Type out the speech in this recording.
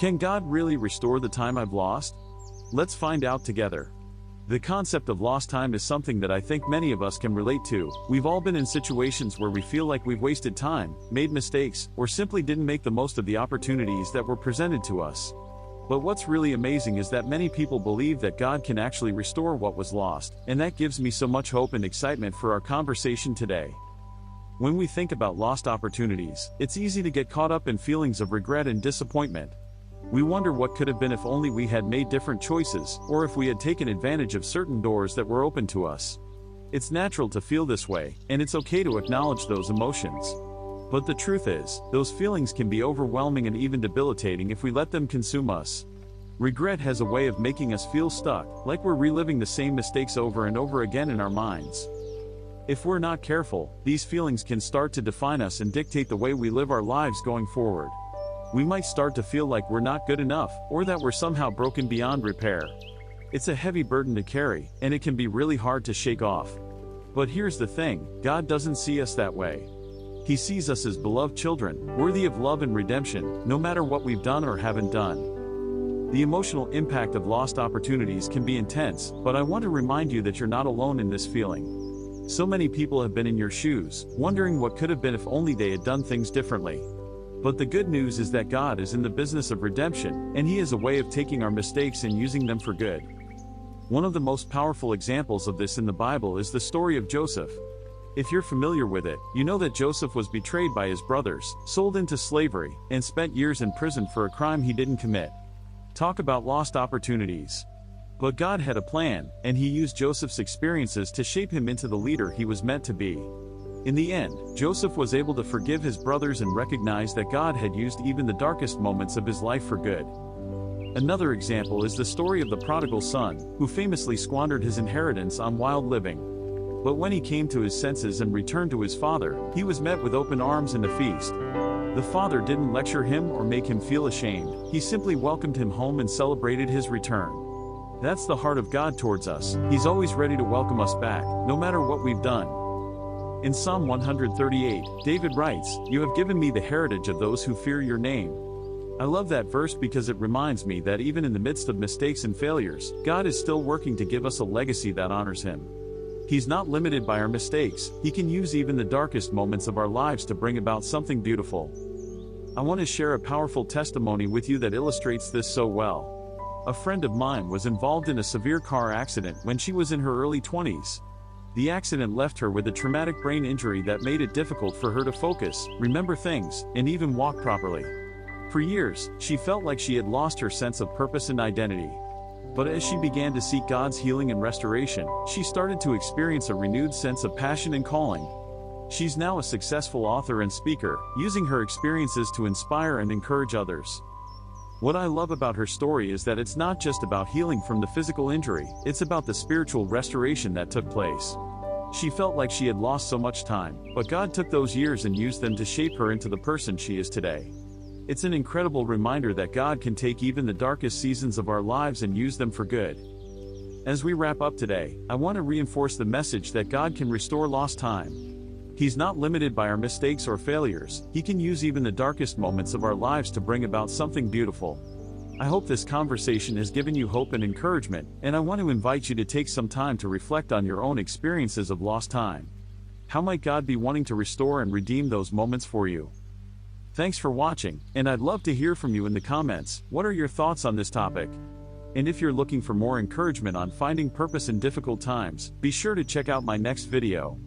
Can God really restore the time I've lost? Let's find out together. The concept of lost time is something that I think many of us can relate to. We've all been in situations where we feel like we've wasted time, made mistakes, or simply didn't make the most of the opportunities that were presented to us. But what's really amazing is that many people believe that God can actually restore what was lost, and that gives me so much hope and excitement for our conversation today. When we think about lost opportunities, it's easy to get caught up in feelings of regret and disappointment. We wonder what could have been if only we had made different choices, or if we had taken advantage of certain doors that were open to us. It's natural to feel this way, and it's okay to acknowledge those emotions. But the truth is, those feelings can be overwhelming and even debilitating if we let them consume us. Regret has a way of making us feel stuck, like we're reliving the same mistakes over and over again in our minds. If we're not careful, these feelings can start to define us and dictate the way we live our lives going forward. We might start to feel like we're not good enough, or that we're somehow broken beyond repair. It's a heavy burden to carry, and it can be really hard to shake off. But here's the thing, God doesn't see us that way. He sees us as beloved children, worthy of love and redemption, no matter what we've done or haven't done. The emotional impact of lost opportunities can be intense, but I want to remind you that you're not alone in this feeling. So many people have been in your shoes, wondering what could have been if only they had done things differently. But the good news is that God is in the business of redemption, and He has a way of taking our mistakes and using them for good. One of the most powerful examples of this in the Bible is the story of Joseph. If you're familiar with it, you know that Joseph was betrayed by his brothers, sold into slavery, and spent years in prison for a crime he didn't commit. Talk about lost opportunities. But God had a plan, and He used Joseph's experiences to shape him into the leader he was meant to be. In the end, Joseph was able to forgive his brothers and recognize that God had used even the darkest moments of his life for good. Another example is the story of the prodigal son, who famously squandered his inheritance on wild living. But when he came to his senses and returned to his father, he was met with open arms and a feast. The father didn't lecture him or make him feel ashamed, he simply welcomed him home and celebrated his return. That's the heart of God towards us. He's always ready to welcome us back, no matter what we've done. In Psalm 138, David writes, "You have given me the heritage of those who fear your name." I love that verse because it reminds me that even in the midst of mistakes and failures, God is still working to give us a legacy that honors Him. He's not limited by our mistakes. He can use even the darkest moments of our lives to bring about something beautiful. I want to share a powerful testimony with you that illustrates this so well. A friend of mine was involved in a severe car accident when she was in her early 20s. The accident left her with a traumatic brain injury that made it difficult for her to focus, remember things, and even walk properly. For years, she felt like she had lost her sense of purpose and identity. But as she began to seek God's healing and restoration, she started to experience a renewed sense of passion and calling. She's now a successful author and speaker, using her experiences to inspire and encourage others. What I love about her story is that it's not just about healing from the physical injury, it's about the spiritual restoration that took place. She felt like she had lost so much time, but God took those years and used them to shape her into the person she is today. It's an incredible reminder that God can take even the darkest seasons of our lives and use them for good. As we wrap up today, I want to reinforce the message that God can restore lost time. He's not limited by our mistakes or failures. He can use even the darkest moments of our lives to bring about something beautiful. I hope this conversation has given you hope and encouragement, and I want to invite you to take some time to reflect on your own experiences of lost time. How might God be wanting to restore and redeem those moments for you? Thanks for watching, and I'd love to hear from you in the comments. What are your thoughts on this topic? And if you're looking for more encouragement on finding purpose in difficult times, be sure to check out my next video.